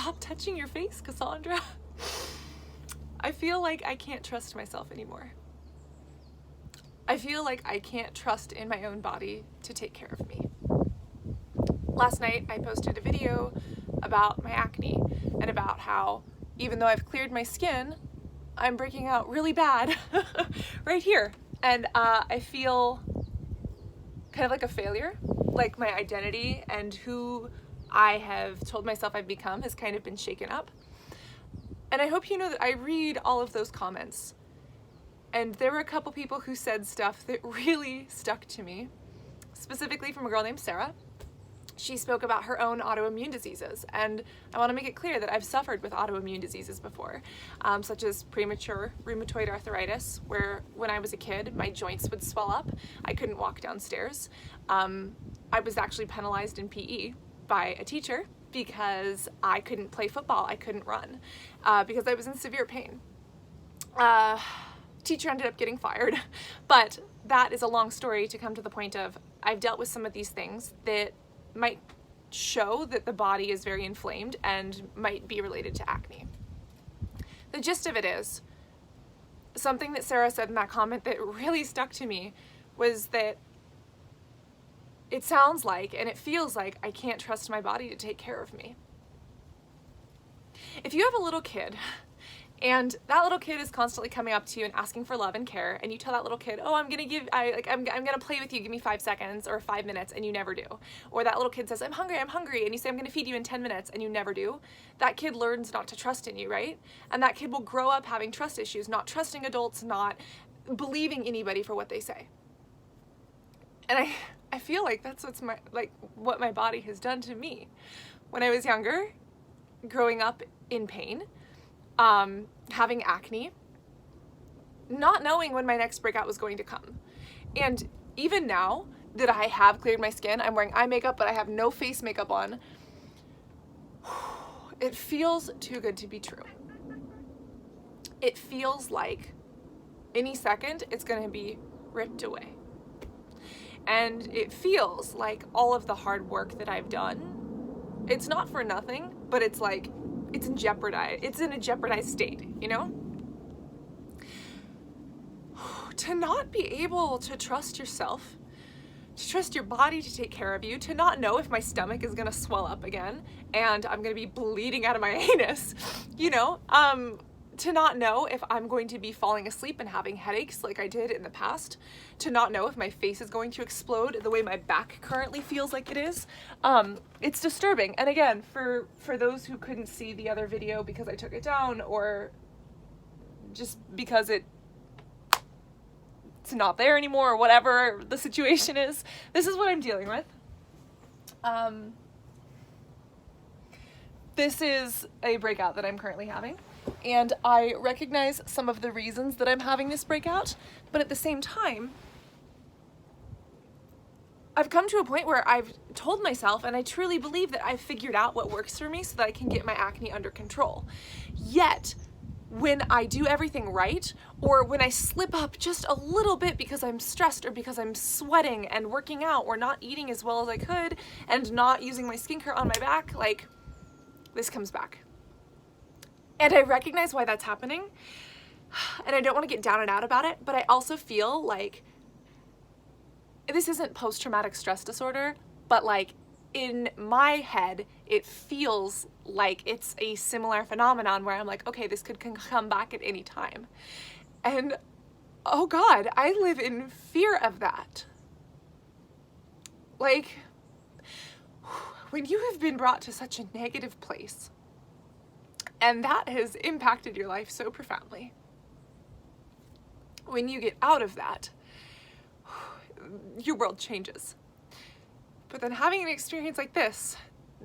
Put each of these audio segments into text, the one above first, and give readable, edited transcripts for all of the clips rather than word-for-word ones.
stop touching your face, Cassandra. I feel like I can't trust myself anymore. I feel like I can't trust in my own body to take care of me. Last night I posted a video about my acne and about how even though I've cleared my skin, I'm breaking out really bad right here. And I feel kind of like a failure, like my identity and who I have told myself I've become has kind of been shaken up. And I hope you know that I read all of those comments. And there were a couple people who said stuff that really stuck to me, specifically from a girl named Sarah. She spoke about her own autoimmune diseases, and I want to make it clear that I've suffered with autoimmune diseases before, such as premature rheumatoid arthritis, where when I was a kid, my joints would swell up. I couldn't walk downstairs. I was actually penalized in PE by a teacher because I couldn't play football, I couldn't run, because I was in severe pain. Teacher ended up getting fired, but that is a long story to come to the point of I've dealt with some of these things that might show that the body is very inflamed and might be related to acne. The gist of it is, something that Sarah said in that comment that really stuck to me was that it sounds like and it feels like I can't trust my body to take care of me. If you have a little kid and that little kid is constantly coming up to you and asking for love and care, and you tell that little kid, oh, I'm gonna play with you, give me 5 seconds or 5 minutes, and you never do. Or that little kid says, I'm hungry, and you say, I'm gonna feed you in 10 minutes, and you never do. That kid learns not to trust in you, right? And that kid will grow up having trust issues, not trusting adults, not believing anybody for what they say. And I feel like that's what my body has done to me. When I was younger, growing up in pain, having acne, not knowing when my next breakout was going to come. And even now that I have cleared my skin, I'm wearing eye makeup, but I have no face makeup on, it feels too good to be true. It feels like any second it's going to be ripped away. And it feels like all of the hard work that I've done, it's not for nothing, but it's like, it's in a jeopardized state, you know? To not be able to trust yourself, to trust your body to take care of you, to not know if my stomach is gonna swell up again and I'm gonna be bleeding out of my anus, you know? To not know if I'm going to be falling asleep and having headaches like I did in the past, to not know if my face is going to explode the way my back currently feels like it is. It's disturbing. And again, for those who couldn't see the other video because I took it down or just because it's not there anymore or whatever the situation is, this is what I'm dealing with. This is a breakout that I'm currently having. And I recognize some of the reasons that I'm having this breakout, but at the same time, I've come to a point where I've told myself, and I truly believe that I've figured out what works for me so that I can get my acne under control. Yet, when I do everything right, or when I slip up just a little bit because I'm stressed or because I'm sweating and working out or not eating as well as I could and not using my skincare on my back, like, this comes back. And I recognize why that's happening, and I don't want to get down and out about it, but I also feel like this isn't post-traumatic stress disorder, but like in my head, it feels like it's a similar phenomenon where I'm like, okay, this could come back at any time. And oh God, I live in fear of that. Like, when you have been brought to such a negative place, and that has impacted your life so profoundly, when you get out of that, your world changes. But then having an experience like this,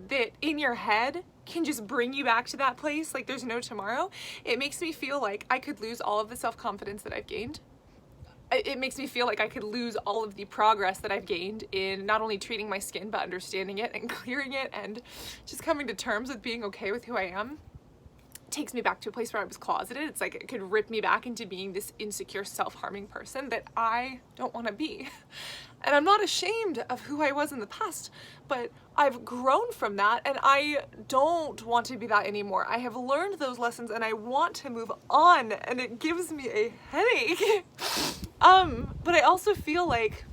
that in your head can just bring you back to that place like there's no tomorrow, it makes me feel like I could lose all of the self-confidence that I've gained. It makes me feel like I could lose all of the progress that I've gained in not only treating my skin, but understanding it and clearing it and just coming to terms with being okay with who I am. Takes me back to a place where I was closeted. It's like it could rip me back into being this insecure, self-harming person that I don't want to be. And I'm not ashamed of who I was in the past, but I've grown from that and I don't want to be that anymore. I have learned those lessons and I want to move on, and it gives me a headache. But I also feel like,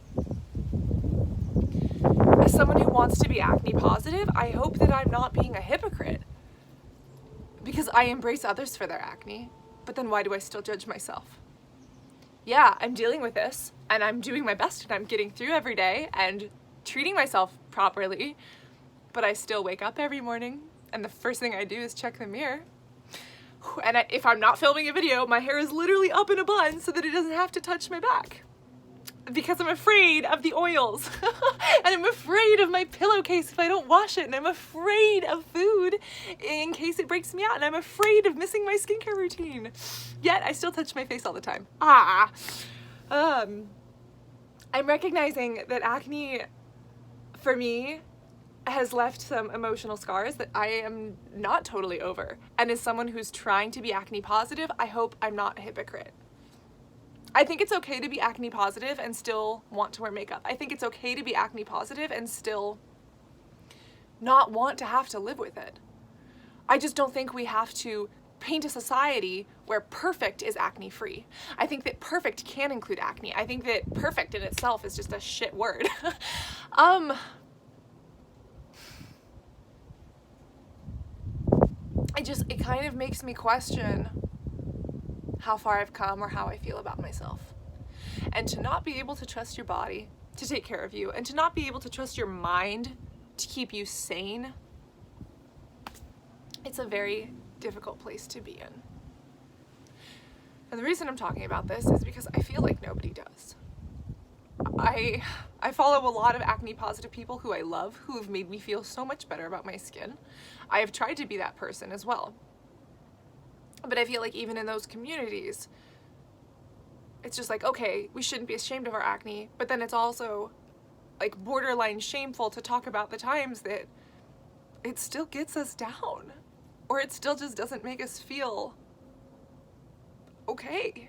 as someone who wants to be acne positive, I hope that I'm not being a hypocrite, because I embrace others for their acne, but then why do I still judge myself? Yeah, I'm dealing with this and I'm doing my best and I'm getting through every day and treating myself properly, but I still wake up every morning and the first thing I do is check the mirror. And if I'm not filming a video, my hair is literally up in a bun so that it doesn't have to touch my back, because I'm afraid of the oils and I'm afraid of my pillowcase if I don't wash it, and I'm afraid of food in case it breaks me out, and I'm afraid of missing my skincare routine. Yet I still touch my face all the time. I'm recognizing that acne for me has left some emotional scars that I am not totally over. And as someone who's trying to be acne positive, I hope I'm not a hypocrite. I think it's okay to be acne positive and still want to wear makeup. I think it's okay to be acne positive and still not want to have to live with it. I just don't think we have to paint a society where perfect is acne free. I think that perfect can include acne. I think that perfect in itself is just a shit word. It kind of makes me question how far I've come or how I feel about myself. And to not be able to trust your body to take care of you, and to not be able to trust your mind to keep you sane, it's a very difficult place to be in. And the reason I'm talking about this is because I feel like nobody does. I follow a lot of acne positive people who I love, who have made me feel so much better about my skin. I have tried to be that person as well. But I feel like even in those communities, it's just like, okay, we shouldn't be ashamed of our acne, but then it's also like borderline shameful to talk about the times that it still gets us down, or it still just doesn't make us feel okay.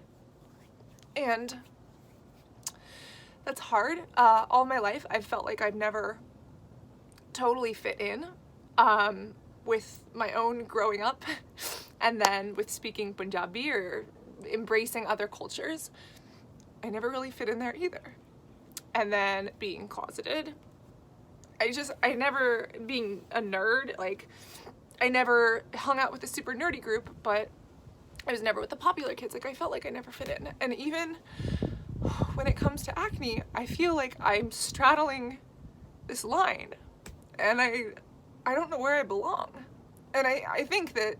And that's hard. All my life, I've felt like I've never totally fit in with my own growing up, and then with speaking Punjabi or embracing other cultures. I never really fit in there either. And then being closeted. I never, being a nerd, like, I never hung out with a super nerdy group, but I was never with the popular kids. Like, I felt like I never fit in. And even when it comes to acne, I feel like I'm straddling this line, and I don't know where I belong. And I think that,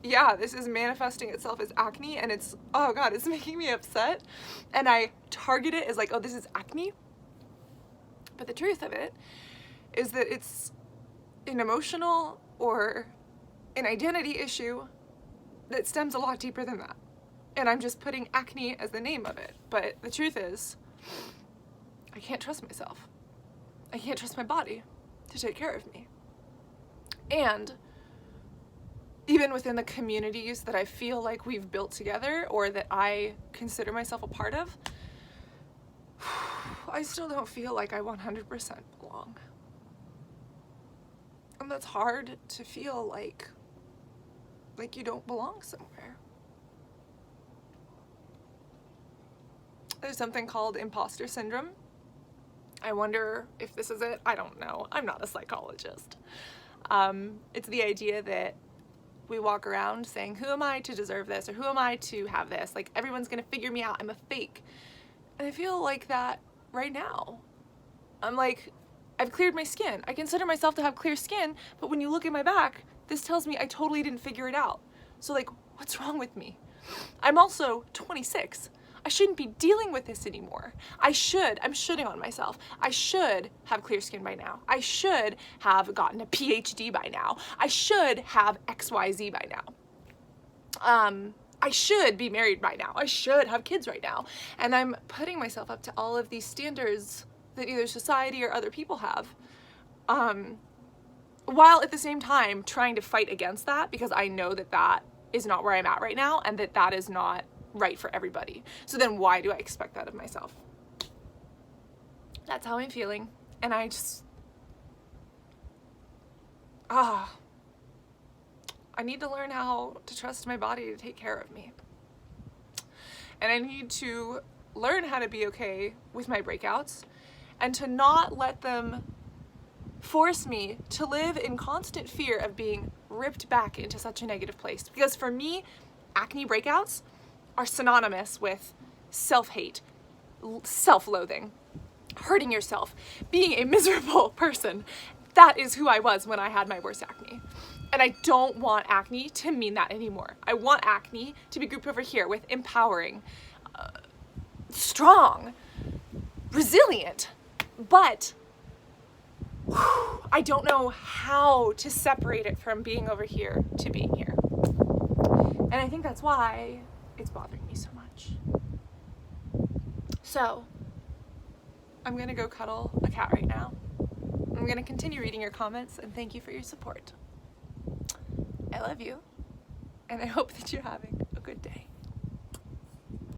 yeah, this is manifesting itself as acne, and it's, oh God, it's making me upset. And I target it as like, oh, this is acne. But the truth of it is that it's an emotional or an identity issue that stems a lot deeper than that. And I'm just putting acne as the name of it. But the truth is, I can't trust myself. I can't trust my body to take care of me. And even within the communities that I feel like we've built together, or that I consider myself a part of, I still don't feel like I 100% belong. And that's hard to feel like you don't belong somewhere. There's something called imposter syndrome. I wonder if this is it. I don't know. I'm not a psychologist. It's the idea that we walk around saying, who am I to deserve this? Or who am I to have this? Like, everyone's gonna figure me out. I'm a fake. And I feel like that right now. I'm like, I've cleared my skin. I consider myself to have clear skin, but when you look at my back, this tells me I totally didn't figure it out. So like, what's wrong with me? I'm also 26. I shouldn't be dealing with this anymore. I'm shitting on myself. I should have clear skin by now. I should have gotten a PhD by now. I should have XYZ by now. I should be married by now. I should have kids right now. And I'm putting myself up to all of these standards that either society or other people have, while at the same time trying to fight against that, because I know that that is not where I'm at right now, and that that is not right for everybody. So then why do I expect that of myself? That's how I'm feeling. And I just, I need to learn how to trust my body to take care of me. And I need to learn how to be okay with my breakouts and to not let them force me to live in constant fear of being ripped back into such a negative place. Because for me, acne breakouts are synonymous with self-hate, self-loathing, hurting yourself, being a miserable person. That is who I was when I had my worst acne. And I don't want acne to mean that anymore. I want acne to be grouped over here with empowering, strong, resilient. But I don't know how to separate it from being over here to being here. And I think that's why it's bothering me so much. So, I'm gonna go cuddle a cat right now. I'm gonna continue reading your comments and thank you for your support. I love you, and I hope that you're having a good day.